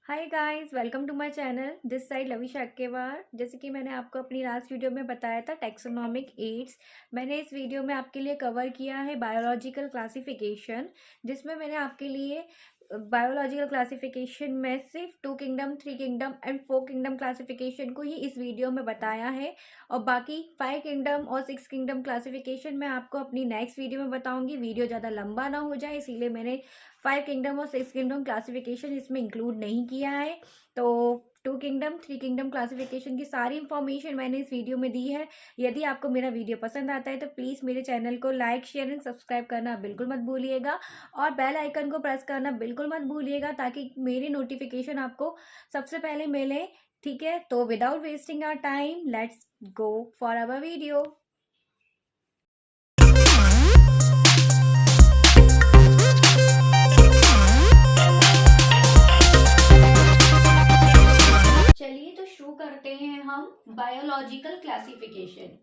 Hi guys, welcome to my channel. This side Lavi Shakyawar. जैसे कि मैंने आपको अपनी लास्ट वीडियो में बताया था टैक्सोनॉमिक एड्स, मैंने इस वीडियो में आपके लिए कवर किया है बायोलॉजिकल क्लासिफिकेशन, जिसमें मैंने आपके लिए बायोलॉजिकल क्लासिफिकेशन में सिर्फ 2 kingdom, 3 kingdom and 4 kingdom classification को ही इस वीडियो में बताया है। और बाकी 5 किंगडम और 6 किंगडम क्लासिफिकेशन मैं आपको अपनी नेक्स्ट वीडियो में बताऊंगी। वीडियो ज़्यादा लंबा ना हो जाए, इसीलिए मैंने 5 किंगडम और 6 किंगडम क्लासिफिकेशन इसमें इंक्लूड नहीं किया है। तो 2 किंगडम, 3 किंगडम क्लासिफिकेशन की सारी इंफॉर्मेशन मैंने इस वीडियो में दी है। यदि आपको मेरा वीडियो पसंद आता है तो प्लीज़ मेरे चैनल को लाइक, शेयर एंड सब्सक्राइब करना बिल्कुल मत भूलिएगा, और बेल आइकन को प्रेस करना बिल्कुल मत भूलिएगा, ताकि मेरी नोटिफिकेशन आपको सबसे पहले मिले। ठीक है, तो without wasting our time let's go for our video. चलिए तो शुरू करते हैं हम बायोलॉजिकल क्लासिफिकेशन।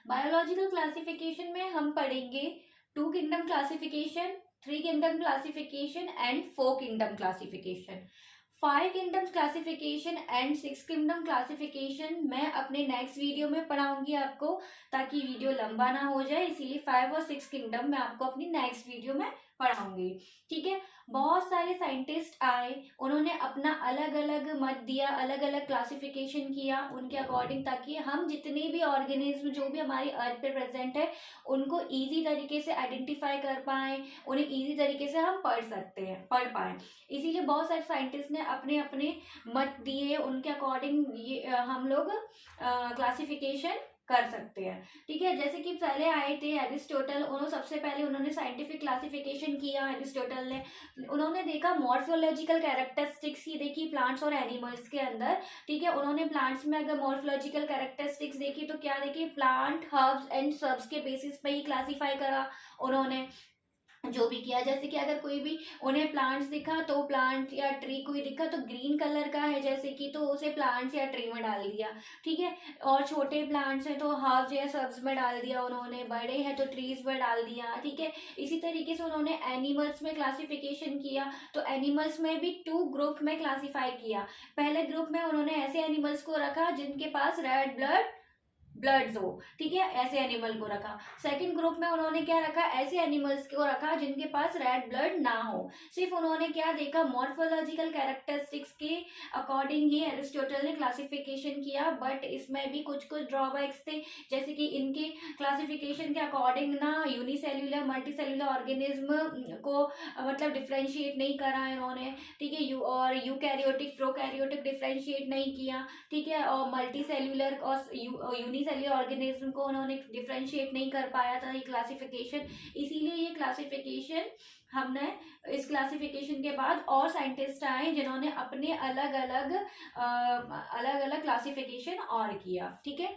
बायोलॉजिकल क्लासिफिकेशन में हम पढ़ेंगे 2 kingdom classification, 3 kingdom classification and 4 kingdom classification. 5 kingdom classification and 6 kingdom classification मैं अपने नेक्स्ट वीडियो में पढ़ाऊंगी आपको, ताकि वीडियो लंबा ना हो जाए। इसीलिए 5 और 6 किंगडम मैं आपको अपनी नेक्स्ट वीडियो में पढ़ाऊंगी। ठीक है, बहुत सारे साइंटिस्ट आए, उन्होंने अपना अलग अलग मत दिया, अलग अलग क्लासिफिकेशन किया उनके अकॉर्डिंग, ताकि हम जितने भी ऑर्गेनिज्म जो भी हमारी अर्थ पे प्रेजेंट है उनको इजी तरीके से आइडेंटिफाई कर पाए, उन्हें इजी तरीके से हम पढ़ पाए। इसीलिए बहुत सारे साइंटिस्ट ने अपने अपने मत दिए, उनके अकॉर्डिंग ये हम लोग क्लासिफिकेशन कर सकते हैं। ठीक है, जैसे कि पहले आए थे एरिस्टोटल, उन्होंने सबसे पहले उन्होंने साइंटिफिक क्लासिफिकेशन किया। एरिस्टोटल ने उन्होंने देखा मॉर्फोलॉजिकल कैरेक्टरिस्टिक्स की देखी प्लांट्स और एनिमल्स के अंदर। ठीक है, उन्होंने प्लांट्स में अगर मॉर्फोलॉजिकल कैरेक्टरिस्टिक्स देखी तो क्या देखी, प्लांट हर्ब्स एंड सर्ब्स के बेसिस पे ही क्लासीफाई करा उन्होंने जो भी किया। जैसे कि अगर कोई भी उन्हें प्लांट्स दिखा, तो प्लांट या ट्री कोई दिखा तो ग्रीन कलर का है जैसे कि, तो उसे प्लांट्स या ट्री में डाल दिया। ठीक है, और छोटे प्लांट्स हैं तो हर्ब्स या सर्ब्स में डाल दिया उन्होंने, बड़े हैं तो ट्रीज में डाल दिया। ठीक है, इसी तरीके से उन्होंने एनिमल्स में क्लासिफिकेशन किया, तो एनिमल्स में भी 2 ग्रुप में क्लासीफाई किया। पहले ग्रुप में उन्होंने ऐसे एनिमल्स को रखा जिनके पास रेड ब्लड्स हो। ठीक है, ऐसे एनिमल को रखा। सेकंड ग्रुप में उन्होंने क्या रखा, ऐसे एनिमल्स को रखा जिनके पास रेड ब्लड ना हो। सिर्फ उन्होंने क्या देखा, मॉर्फोलॉजिकल कैरेक्टरिस्टिक्स के अकॉर्डिंग ही एरिस्टोटल ने क्लासिफिकेशन किया। बट इसमें भी कुछ कुछ ड्रॉबैक्स थे, जैसे कि इनके क्लासिफिकेशन के अकॉर्डिंग ना यूनिसेल्युलर मल्टीसेल्युलर ऑर्गेनिज्म को मतलब डिफ्रेंशिएट नहीं करा इन्होंने। ठीक है, और यूकैरियोटिक प्रोकैरियोटिक डिफ्रेंशिएट नहीं किया। ठीक है, और मल्टी सेल्यूलर और यूनिसेल्युलर ऑर्गेनिज्म को उन्होंने डिफ्रेंशिएट नहीं कर पाया था ये क्लासिफिकेशन। इसीलिए ये क्लासिफिकेशन हमने, इस क्लासिफिकेशन के बाद और साइंटिस्ट आए जिन्होंने अपने अलग अलग क्लासिफिकेशन और किया। ठीक है,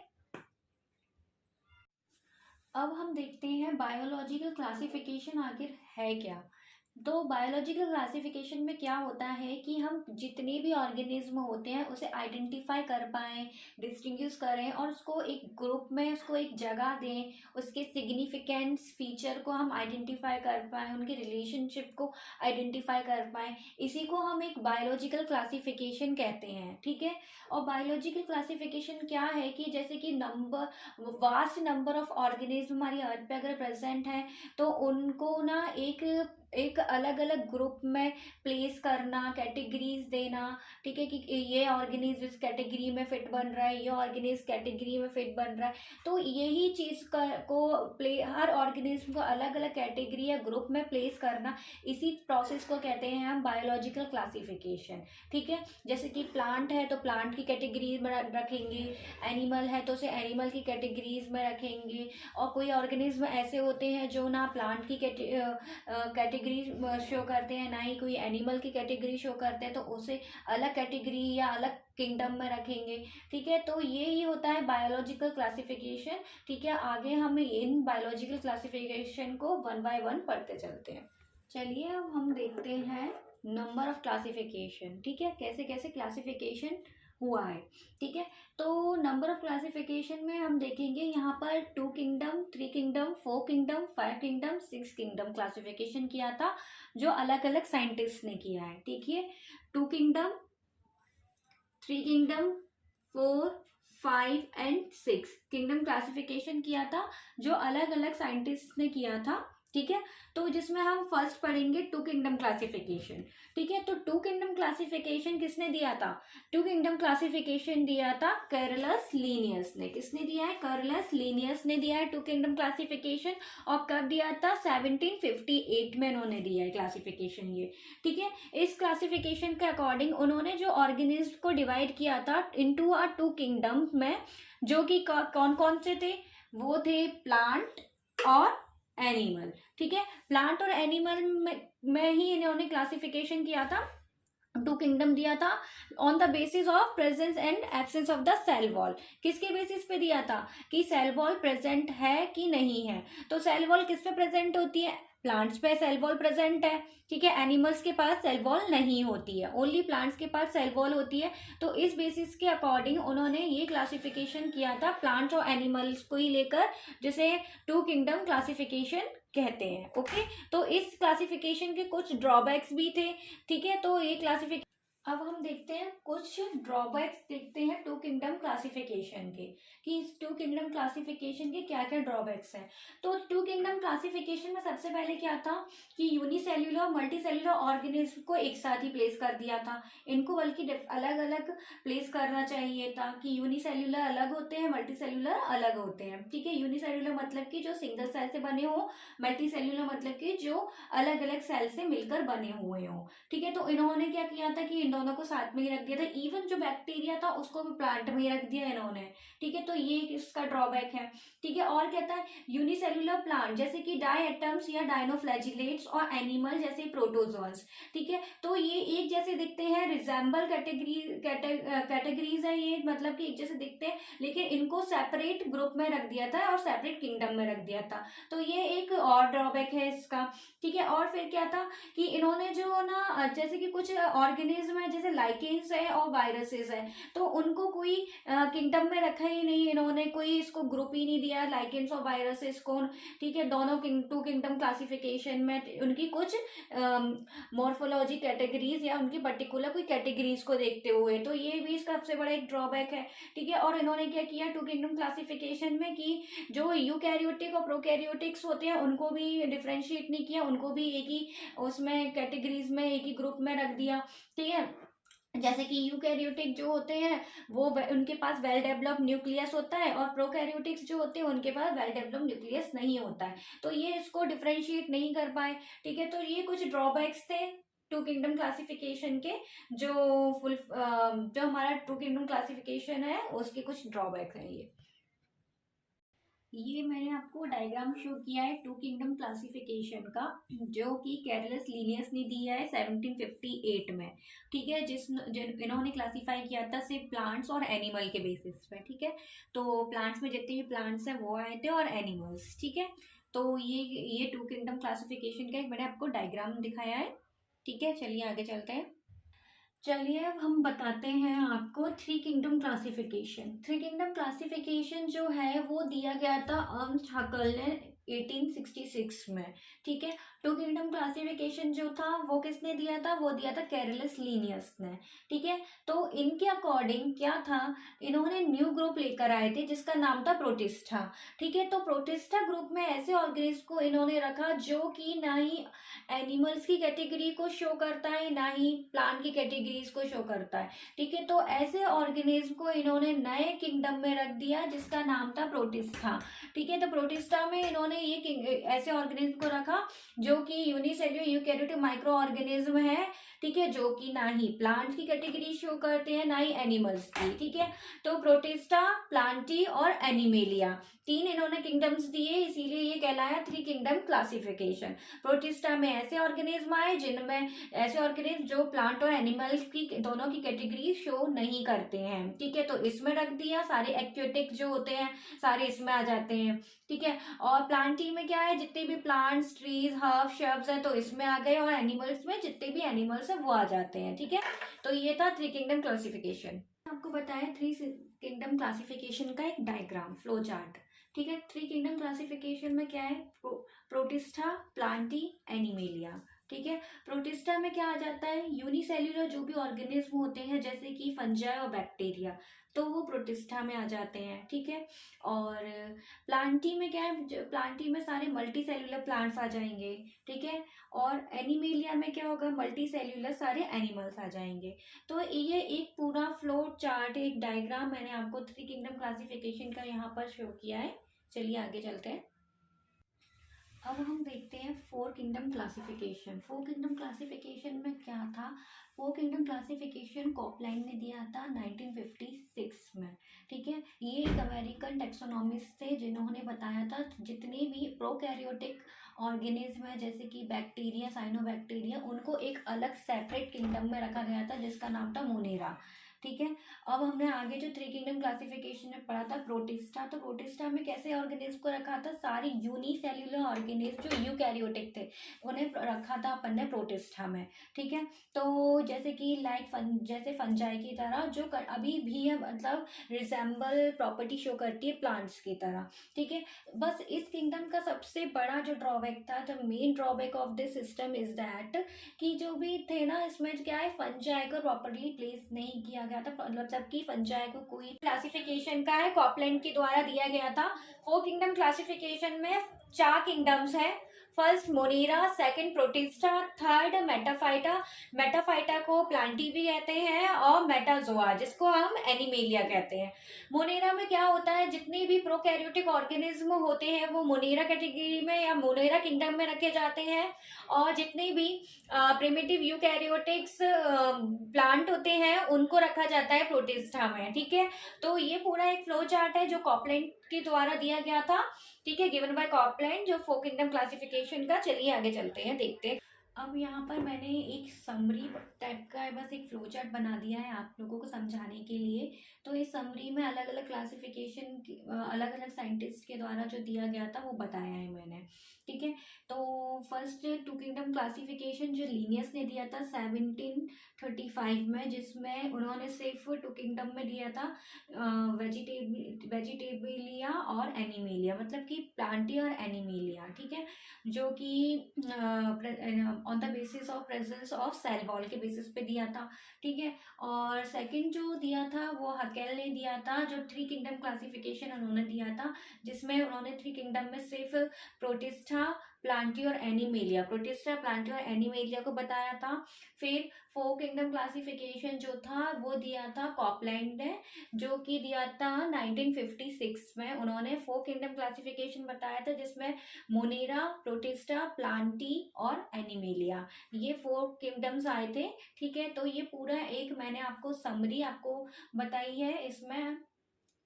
अब हम देखते हैं बायोलॉजिकल क्लासिफिकेशन आखिर है क्या। तो बायोलॉजिकल क्लासिफिकेशन में क्या होता है कि हम जितने भी ऑर्गेनिज्म होते हैं उसे आइडेंटिफाई कर पाएँ, डिस्टिंग्विश करें और उसको एक ग्रुप में उसको एक जगह दें, उसके सिग्निफिकेंस फीचर को हम आइडेंटिफाई कर पाएँ, उनके रिलेशनशिप को आइडेंटिफाई कर पाएँ। इसी को हम एक बायोलॉजिकल क्लासिफिकेशन कहते हैं। ठीक है, और बायोलॉजिकल क्लासिफिकेशन क्या है कि जैसे कि वास्ट नंबर ऑफ ऑर्गेनिज्म हमारी अर्थ पे अगर प्रेजेंट है तो उनको ना एक एक अलग अलग ग्रुप में प्लेस करना, कैटेगरीज देना। ठीक है, कि ये ऑर्गेनिज्म इस कैटेगरी में फिट बन रहा है, ये ऑर्गेनिज्म कैटेगरी में फिट बन रहा है। तो यही चीज को हर ऑर्गेनिज्म को अलग अलग कैटेगरी या ग्रुप में प्लेस करना, इसी प्रोसेस को कहते हैं हम बायोलॉजिकल क्लासिफिकेशन। ठीक है, जैसे कि प्लांट है तो प्लांट की कैटेगरी में रखेंगे, एनिमल है तो उसे एनिमल की कैटेगरीज में रखेंगे। और कोई ऑर्गेनिज्म ऐसे होते हैं जो ना प्लांट की कैटेगरी शो करते हैं, ना ही कोई एनिमल की कैटेगरी शो करते हैं, तो उसे अलग कैटेगरी या अलग किंगडम में रखेंगे। ठीक है, तो ये ही होता है बायोलॉजिकल क्लासिफिकेशन। ठीक है, आगे हम इन बायोलॉजिकल क्लासिफिकेशन को 1 बाय 1 पढ़ते चलते हैं। चलिए अब हम देखते हैं नंबर ऑफ क्लासिफिकेशन। ठीक है, कैसे कैसे क्लासिफिकेशन हुआ है। ठीक है, तो नंबर ऑफ क्लासिफिकेशन में हम देखेंगे यहाँ पर 2 kingdom, 3 kingdom, 4 kingdom, 5 kingdom, 6 kingdom classification किया था, जो अलग अलग साइंटिस्ट ने किया है। ठीक है, 2 kingdom 3 kingdom, 4, 5 and 6 kingdom classification किया था, जो अलग अलग साइंटिस्ट ने किया था। ठीक है, तो जिसमें हम फर्स्ट पढ़ेंगे 2 किंगडम क्लासिफिकेशन। ठीक है, तो 2 किंगडम क्लासिफिकेशन किसने दिया था? 2 किंगडम क्लासिफिकेशन दिया था कैरलस लीनियस ने। किसने दिया है? कैरलस लीनियस ने दिया है 2 किंगडम क्लासिफिकेशन। और कब दिया था? 1758 में उन्होंने दिया है क्लासिफिकेशन ये। ठीक है, इस क्लासिफिकेशन के अकॉर्डिंग उन्होंने जो ऑर्गेनिज्म को डिवाइड किया था इनटू 2 किंगडम में, जो कि कौन कौन से थे? वो थे प्लांट और एनिमल। ठीक है, प्लांट और एनिमल में ही इन्होंने क्लासिफिकेशन किया था, 2 किंगडम दिया था on the basis of presence and absence of the cell wall. किसके बेसिस पे दिया था? कि सेल वॉल प्रेजेंट है कि नहीं है। तो सेल वॉल किस पे प्रेजेंट होती है? प्लांट्स पे सेल वॉल प्रेजेंट है। ठीक है, एनिमल्स के पास सेल वॉल नहीं होती है, ओनली प्लांट्स के पास सेल वॉल होती है। तो इस बेसिस के अकॉर्डिंग उन्होंने ये क्लासिफिकेशन किया था प्लांट्स और एनिमल्स को ही लेकर, जिसे 2 किंगडम क्लासिफिकेशन कहते हैं। ओके, तो इस क्लासिफिकेशन के कुछ ड्रॉबैक्स भी थे। ठीक है, तो ये क्लासिफिकेशन, अब हम देखते हैं कुछ ड्रॉबैक्स देखते हैं 2 किंगडम क्लासिफिकेशन के, कि इस 2 किंगडम क्लासिफिकेशन के क्या क्या ड्रॉबैक्स हैं। तो 2 किंगडम क्लासिफिकेशन में सबसे पहले क्या था कि यूनिसेल्युलर और मल्टीसेल्युलर ऑर्गेनिज्म को एक साथ ही प्लेस कर दिया था। इनको बल्कि अलग अलग प्लेस करना चाहिए था, कि यूनिसेल्युलर अलग होते हैं, मल्टीसेल्युलर अलग होते हैं। ठीक है, यूनिसेल्युलर मतलब कि जो सिंगल सेल से बने हो, मल्टीसेल्युलर मतलब कि जो अलग अलग सेल से मिलकर बने हुए हो। ठीक है, तो इन्होंने क्या किया था कि इन दोनों को साथ में ही रख दिया था, इवन जो बैक्टीरिया था उसको भी प्लांट में ही रख दिया इन्होंने। ठीक है, तो ये इसका ड्रॉबैक है। ठीक है, और कहता है यूनिसेल्युलर प्लांट जैसे कि डायएटम्स या डायनोफ्लैजिलेट्स, और एनिमल जैसे प्रोटोजोन्स। ठीक है, तो ये एक जैसे दिखते हैं, रिजेंबल कैटेगरीज है ये, मतलब कि एक जैसे दिखते हैं, लेकिन इनको सेपरेट ग्रुप में रख दिया था और सेपरेट किंगडम में रख दिया था। तो ये एक और ड्रॉबैक है इसका। ठीक है, और फिर क्या था कि इन्होंने जो ना जैसे कि कुछ ऑर्गेनिज्म है जैसे लाइकेन्स है और वायरसेस है, तो उनको कोई किंगडम में रखा ही नहीं इन्होंने, कोई इसको ग्रुप ही नहीं दिया लाइकेन्स और वायरसेस को। ठीक है, दोनों 2 किंगडम क्लासिफिकेशन में उनकी कुछ मॉर्फोलॉजी कैटेगरीज या उनकी पर्टिकुलर कोई कैटेगरीज को देखते हुए, तो ये भी इसका सबसे बड़ा एक ड्रॉबैक है। ठीक है, और इन्होंने क्या किया 2 किंगडम क्लासिफिकेशन में कि जो यूकैरियोटिक और प्रोकैरियोटिक्स होते हैं उनको भी डिफरेंशिएट नहीं किया, उनको भी एक ही उसमें कैटेगरीज में एक ही ग्रुप में रख दिया। ठीक है, जैसे कि यूकैरियोटिक जो होते हैं वो उनके पास वेल डेवलप्ड न्यूक्लियस होता है, और प्रोकैरियोटिक्स जो होते हैं उनके पास वेल डेवलप्ड न्यूक्लियस नहीं होता है, तो ये इसको डिफरेंशिएट नहीं कर पाए। ठीक है, तो ये कुछ ड्रॉबैक्स थे 2 किंगडम क्लासिफिकेशन के, जो जो हमारा 2 किंगडम क्लासिफिकेशन है उसके कुछ ड्रॉबैक हैं। ये मैंने आपको डायग्राम शो किया है 2 किंगडम क्लासिफिकेशन का, जो कि कैरलस लीनियस ने दिया है 1758 में। ठीक है, इन्होंने क्लासिफाई किया था सिर्फ प्लांट्स और एनिमल के बेसिस पे। ठीक है, तो प्लांट्स में जितने भी प्लांट्स हैं वो आए थे और एनिमल्स। ठीक है, तो ये 2 किंगडम क्लासिफिकेशन का एक मैंने आपको डायग्राम दिखाया है। ठीक है, चलिए आगे चलते हैं। चलिए अब हम बताते हैं आपको 3 किंगडम क्लासिफिकेशन। 3 किंगडम क्लासिफिकेशन जो है वो दिया गया था अर्नस्ट हकल ने 1866 में। ठीक है, 2 किंगडम क्लासिफिकेशन जो था वो किसने दिया था? वो दिया था कैरलस लीनियस ने। ठीक है, तो इनके अकॉर्डिंग क्या था, इन्होंने न्यू ग्रुप लेकर आए थे जिसका नाम था प्रोटिस्टा। ठीक है, तो प्रोटिस्टा ग्रुप में ऐसे ऑर्गेनिज्म को इन्होंने रखा जो कि ना ही एनिमल्स की कैटेगरी को शो करता है ना ही प्लांट की कैटेगरीज को शो करता है। ठीक है, तो ऐसे ऑर्गेनिज्म को इन्होंने नए किंगडम में रख दिया जिसका नाम था प्रोटिस्टा। ठीक है, तो प्रोटिस्टा में इन्होंने ये ऐसे ऑर्गेनिज्म को रखा जो कि यूनिसेल्युलर यूकैरियोटिक माइक्रो ऑर्गेनिज्म है। ठीक है, जो कि ना ही प्लांट की कैटेगरी शो करते हैं ना ही एनिमल्स की। ठीक है, तो प्रोटिस्टा, प्लांटी और एनिमेलिया 3 इन्होंने किंगडम्स दिए, इसीलिए ये कहलाया 3 किंगडम क्लासिफिकेशन। प्रोटिस्टा में ऐसे ऑर्गेनिज्म आए जिनमें ऐसे ऑर्गेनिज्म जो प्लांट और एनिमल्स की दोनों की कैटेगरी शो नहीं करते हैं। ठीक है, तो इसमें रख दिया, सारे एक्वेटिक जो होते हैं सारे इसमें आ जाते हैं। ठीक है, और प्लांटी में क्या है, जितने भी प्लांट्स, ट्रीज, हर्ब, शब्स हैं तो इसमें आ गए, और एनिमल्स में जितने भी एनिमल्स हैं वो आ जाते हैं। ठीक है, तो ये था 3 किंगडम क्लासिफिकेशन। आपको बताया 3 किंगडम क्लासिफिकेशन का एक डायग्राम, फ्लो चार्ट। ठीक है, 3 किंगडम क्लासिफिकेशन में क्या है, प्रोटिस्टा, प्लांटी, एनिमेलिया। ठीक है। प्रोटिस्टा में क्या आ जाता है, यूनिसेल्युलर जो भी ऑर्गेनिज्म होते हैं जैसे कि फंजाई और बैक्टीरिया, तो वो प्रोटिस्टा में आ जाते हैं। ठीक है। और प्लांटी में क्या है, प्लांटी में सारे मल्टी सेल्युलर प्लांट्स आ जाएंगे। ठीक है। और एनिमेलिया में क्या होगा, मल्टी सेल्युलर सारे एनिमल्स आ जाएंगे। तो ये एक पूरा फ्लो चार्ट, एक डायग्राम मैंने आपको 3 किंगडम क्लासिफिकेशन का यहाँ पर शो किया है। चलिए आगे चलते हैं। अब हम देखते हैं 4 किंगडम क्लासिफिकेशन। 4 किंगडम क्लासिफिकेशन में क्या था, 4 किंगडम क्लासिफिकेशन कॉपलाइन ने दिया था 1956 में। ठीक है। ये एक अमेरिकन टेक्सोनॉमिस्ट थे जिन्होंने बताया था जितने भी प्रोकैरियोटिक ऑर्गेनिज्म है जैसे कि बैक्टीरिया, साइनोबैक्टीरिया, उनको एक अलग सेपरेट किंगडम में रखा गया था जिसका नाम था मोनेरा। ठीक है। अब हमने आगे जो 3 किंगडम क्लासिफिकेशन में पढ़ा था प्रोटिस्टा, तो प्रोटिस्टा में कैसे ऑर्गेनिज्म को रखा था, सारी यूनिसेल्युलर ऑर्गेनिज्म जो यूकैरियोटिक थे उन्हें रखा था अपन ने प्रोटिस्टा में। ठीक है। तो जैसे कि जैसे फंजाई की तरह जो अभी भी है, मतलब रिजेंबल प्रॉपर्टी शो करती है प्लांट्स की तरह। ठीक है। बस इस किंगडम का सबसे बड़ा जो ड्रॉबैक था, the main drawback of this system is that कि जो भी थे ना, इसमें क्या है, फंजाई को प्रॉपरली प्लेस नहीं किया गया था, मतलब कि फंजाई को कोई क्लासिफिकेशन का है कॉपलैंड के द्वारा दिया गया था। 4 किंगडम क्लासिफिकेशन में 4 किंगडम्स है। First Monera, second protista, third Metaphyta, Metaphyta को प्लांटी भी कहते हैं, और मेटाजोआ जिसको हम एनिमेलिया कहते हैं। मोनेरा में क्या होता है, जितने भी प्रोकैरियोटिक ऑर्गेनिज्म होते हैं वो मोनेरा कैटेगरी में या मोनेरा किंगडम में रखे जाते हैं, और जितने भी प्रिमिटिव यूकैरियोटिक्स प्लांट होते हैं उनको रखा जाता है प्रोटिस्टा में। ठीक है। तो ये पूरा एक फ्लो चार्ट है जो कॉपलैंड के द्वारा दिया गया था। ठीक है, गिवन बाय कॉपलैंड, जो 4 किंगडम क्लासिफिकेशन का। चलिए आगे चलते हैं, देखते हैं। अब यहाँ पर मैंने एक समरी टाइप का बस एक फ्लो चार्ट बना दिया है आप लोगों को समझाने के लिए। तो इस समरी में अलग अलग क्लासिफिकेशन अलग अलग साइंटिस्ट के द्वारा जो दिया गया था वो बताया है मैंने। ठीक है। तो फर्स्ट 2 किंगडम क्लासिफिकेशन जो लीनियस ने दिया था 1735 में, जिसमें उन्होंने सिर्फ 2 किंगडम में दिया था वेजिटेबलिया और एनिमेलिया, मतलब कि प्लांटी और एनिमेलिया। ठीक है। जो कि on the basis of presence of cell wall के बेसिस पे दिया था। ठीक है। और सेकंड जो दिया था वो हकेल ने दिया था, जो 3 किंगडम क्लासिफिकेशन उन्होंने दिया था, जिसमें उन्होंने 3 किंगडम में सिर्फ प्रोटिस्टा, प्लांटी और एनिमेलिया, प्रोटिस्टा, प्लांटी और एनिमेलिया को बताया था। फिर 4 किंगडम क्लासिफिकेशन जो था वो दिया था कॉपलैंड ने, जो कि दिया था 1956 में। उन्होंने 4 किंगडम क्लासिफिकेशन बताया था जिसमें मोनेरा, प्रोटिस्टा, प्लांटी और एनिमेलिया, ये 4 किंगडम्स आए थे। ठीक है। तो ये पूरा एक मैंने आपको समरी आपको बताई है इसमें।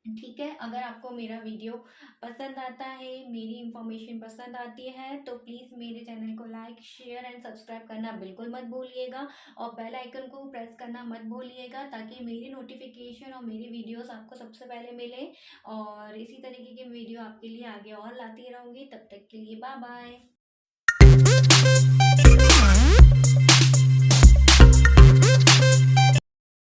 ठीक है। अगर आपको मेरा वीडियो पसंद आता है, मेरी इंफॉर्मेशन पसंद आती है, तो प्लीज़ मेरे चैनल को लाइक, शेयर एंड सब्सक्राइब करना बिल्कुल मत भूलिएगा, और बेल आइकन को प्रेस करना मत भूलिएगा, ताकि मेरी नोटिफिकेशन और मेरी वीडियोस आपको सबसे पहले मिले। और इसी तरीके के वीडियो आपके लिए आगे और लाती रहूँगी। तब तक के लिए बाय बाय।